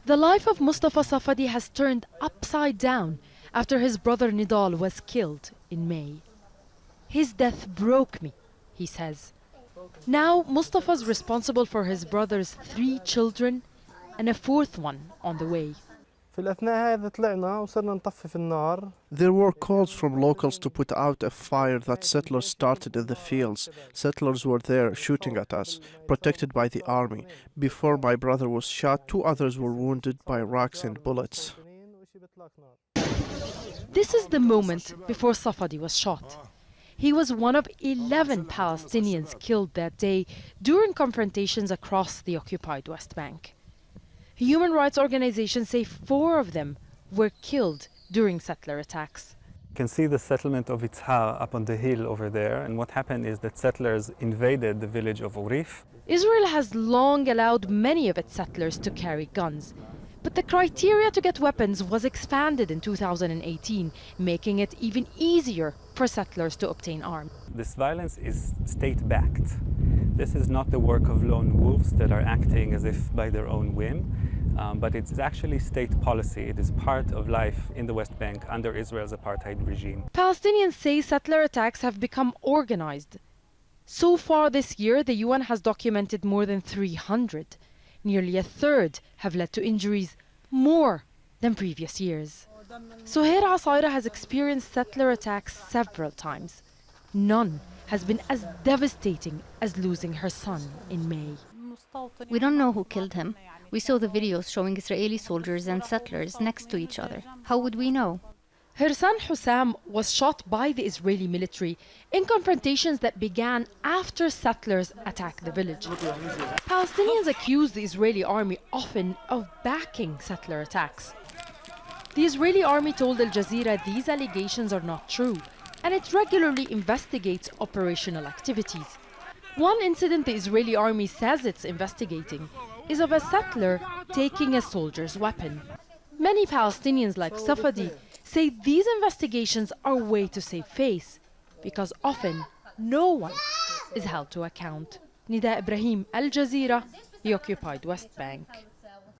The life of Mustafa Safadi has turned upside down after his brother Nidal was killed in May. His death broke me, he says. Now Mustafa's responsible for his brother's 3 children and a 4th one on the way. There were calls from locals to put out a fire that settlers started in the fields. Settlers were there shooting at us, protected by the army. Before my brother was shot, 2 others were wounded by rocks and bullets. This is the moment before Safadi was shot. He was one of 11 Palestinians killed that day during confrontations across the occupied West Bank. Human rights organizations say 4 of them were killed during settler attacks. You can see the settlement of Itzhar up on the hill over there, and what happened is that settlers invaded the village of Urif. Israel has long allowed many of its settlers to carry guns, but the criteria to get weapons was expanded in 2018, making it even easier for settlers to obtain arms. This violence is state-backed. This is not the work of lone wolves that are acting as if by their own whim, but it's actually state policy. It is part of life in the West Bank under Israel's apartheid regime. Palestinians say settler attacks have become organized. So far this year, the UN has documented more than 300. Nearly a third have led to injuries, more than previous years. SUHEIR ASAYRA has experienced settler attacks several times. None has been as devastating as losing her son in May. We don't know who killed him. We saw the videos showing Israeli soldiers and settlers next to each other. How would we know? Her son Hussam was shot by the Israeli military in confrontations that began after settlers attacked the village. Palestinians accuse the Israeli army often of backing settler attacks. The Israeli army told Al Jazeera these allegations are not true, and it regularly investigates operational activities. One incident the Israeli army says it's investigating is of a settler taking a soldier's weapon. Many Palestinians like Safadi say these investigations are a way to save face, because often no one is held to account. Nida, Ibrahim, Al Jazeera, the occupied West Bank.